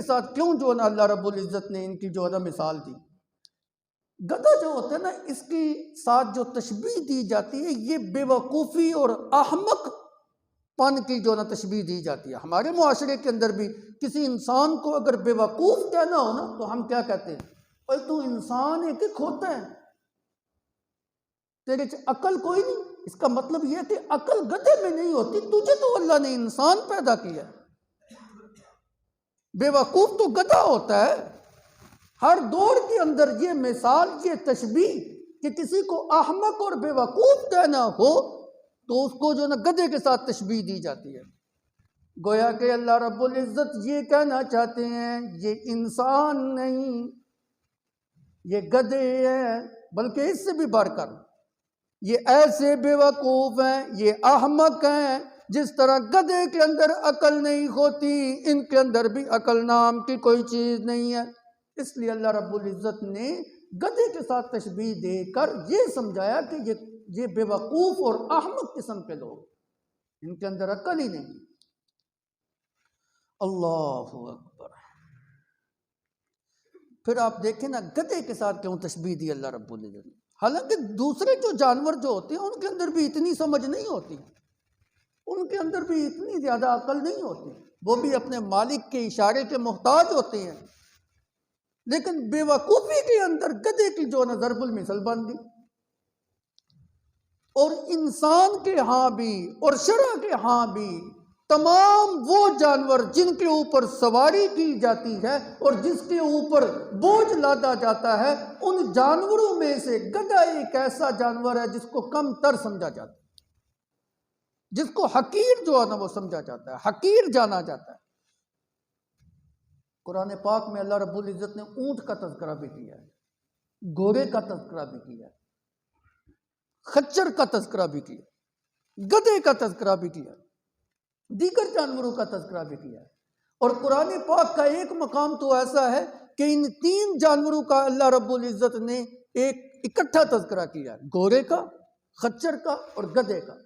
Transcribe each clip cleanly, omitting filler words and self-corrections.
साथ क्यों जो है ना अल्लाह रब्बुल इज़्ज़त ने इनकी जो है ना मिसाल दी। गधा जो होता है ना, इसकी साथ जो तशबीह दी जाती है ये बेवकूफ़ी और अहमक पन की जो ना तशबीह दी जाती है। हमारे मुआशरे के अंदर भी किसी इंसान को अगर बेवकूफ़ कहना हो ना तो हम क्या कहते हैं, भाई तू इंसान है कि खोता है, तेरे च अकल कोई नहीं। इसका मतलब यह है कि अकल गधे में नहीं होती, तुझे तो अल्लाह ने इंसान पैदा किया। बेवकूफ़ तो गधा होता है। हर दौर के अंदर ये मिसाल, ये तशबीह कि किसी को अहमक और बेवकूफ़ कहना हो तो उसको जो ना गधे के साथ तशबीह दी जाती है। गोया कि अल्लाह रब्बुल इज़्ज़त ये कहना चाहते हैं ये इंसान नहीं, ये गधे हैं, बल्कि इससे भी बढ़कर ये ऐसे बेवकूफ़ हैं, ये अहमक हैं। जिस तरह गधे के अंदर अकल नहीं होती, इनके अंदर भी अकल नाम की कोई चीज़ नहीं है। इसलिए अल्लाह रब्बुल इज़्ज़त ने गधे के साथ तशबीह देकर ये समझाया कि ये बेवकूफ़ और अहमक किस्म के लोग, इनके अंदर अकल ही नहीं। अल्लाहु अकबर। फिर आप देखें ना गधे के साथ क्यों तशबीह दी अल्लाह रब्बुल इज़्ज़त ने। हालांकि दूसरे जो जानवर जो होते हैं उनके अंदर भी इतनी समझ नहीं होती, उनके अंदर भी इतनी ज़्यादा अकल नहीं होती, वो भी अपने मालिक के इशारे के मोहताज होते हैं। लेकिन बेवकूफ़ी के अंदर गधे की जो न ज़रबुल मिसल बन दी। और इंसान के यहाँ भी और शरअ के यहाँ भी तमाम वो जानवर जिनके ऊपर सवारी की जाती है और जिसके ऊपर बोझ लादा जाता है, उन जानवरों में से गधा एक ऐसा जानवर है जिसको कम तर समझा जाता है, जिसको हकीर जो है ना वो समझा जाता है, हकीर जाना जाता है। कुरान पाक में अल्लाह रब्बुल इज़्ज़त ने ऊंट का तज़किरा भी किया है, घोड़े का तज़किरा भी किया है, खच्चर का तज़किरा भी किया, गधे का तज़किरा भी किया, दीगर जानवरों का तज़किरा भी किया। और कुरान पाक का एक मकाम तो ऐसा है कि इन तीन जानवरों का अल्लाह रब्बुल इज़्ज़त ने एक इकट्ठा तज़किरा किया, घोड़े का, खच्चर का और गधे का।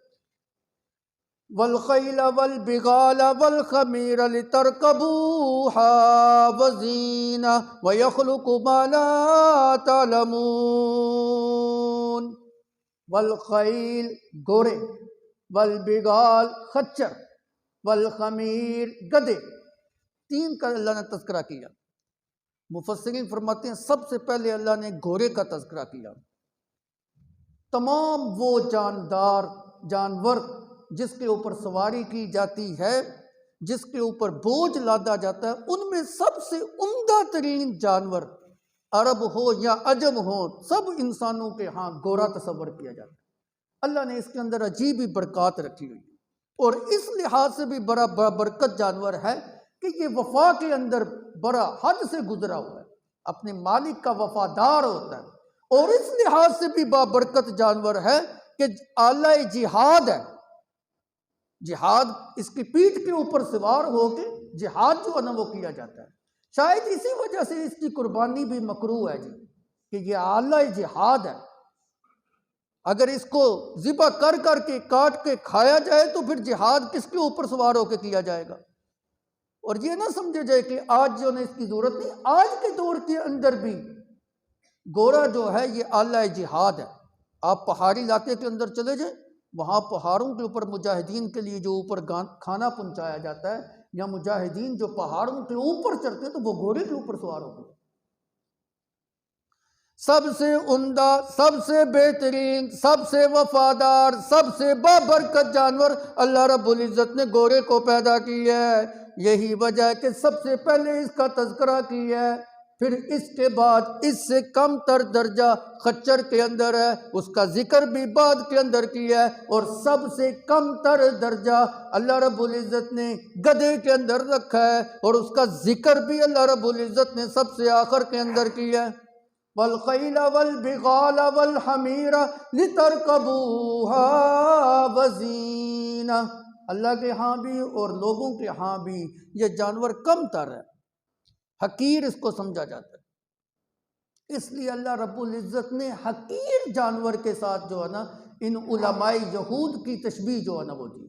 वल खैल वल बिगाल वल खमीर लितरकबूहा वज़ीना व यखलुकु मा ला तअलमून। वल खैल घोड़े, वल बिगाल खच्चर, वल खमीर गधे, तीन का अल्लाह ने तज़किरा किया। मुफस्सिरीन फरमाते हैं सबसे पहले अल्लाह ने घोड़े का तज़किरा किया। तमाम वो जानवर जिसके ऊपर सवारी की जाती है, जिसके ऊपर बोझ लादा जाता है, उनमें सबसे उम्दा तरीन जानवर अरब हो या अजम हो, सब इंसानों के यहाँ घोड़ा तस्वर किया जाता है। अल्लाह ने इसके अंदर अजीब ही बरकत रखी हुई है और इस लिहाज से भी बड़ा बरकत जानवर है कि ये वफा के अंदर बड़ा हद से गुजरा हुआ है, अपने मालिक का वफादार होता है। और इस लिहाज से भी बाबरकत जानवर है कि आला जिहाद है, जिहाद इसकी पीठ के ऊपर सवार होकर जिहाद जो है ना वो किया जाता है। शायद इसी वजह से इसकी कुर्बानी भी मकरूह है जी, कि ये आला जिहाद है। अगर इसको ज़िबा कर करके काट के खाया जाए तो फिर जिहाद किसके ऊपर सवार होकर किया जाएगा। और ये ना समझे जाए कि आज जो है इसकी ज़रूरत नहीं, आज के दौर के अंदर भी घोड़ा जो है ये आला जिहाद है। आप पहाड़ी इलाके के अंदर चले जाए, वहाँ पहाड़ों के ऊपर मुजाहिदीन के लिए जो ऊपर खाना पहुँचाया जाता है, या मुजाहिदीन जो पहाड़ों के ऊपर चढ़ते हैं तो वो घोड़े के ऊपर सवार होते हैं। सबसे उम्दा, सबसे बेहतरीन, सबसे वफादार, सबसे बाबरकत जानवर अल्लाह रब्बुल इज़्ज़त ने घोड़े को पैदा किया है। यही वजह है कि सबसे पहले इसका तज़किरा किया है, फिर इसके बाद इससे कम तर दर्जा खच्चर के अंदर है, उसका जिक्र भी बाद के अंदर किया है। और सबसे कम तर दर्जा अल्लाह रब्बुल इज़्ज़त ने गधे के अंदर रखा है और उसका जिक्र भी अल्लाह रब्बुल इज़्ज़त ने सबसे आखिर के अंदर किया है। वल खैल वल बिगाल वल हमीर लितरकबूहा वज़ीना। अल्लाह के यहाँ भी और लोगों के यहाँ भी ये जानवर कम तर है, हकीर इसको समझा जाता है। इसलिए अल्लाह रब्बुल इज़्ज़त ने हकीर जानवर के साथ जो है ना इन उलमाए यहूद की तशबीह जो है ना वो दी।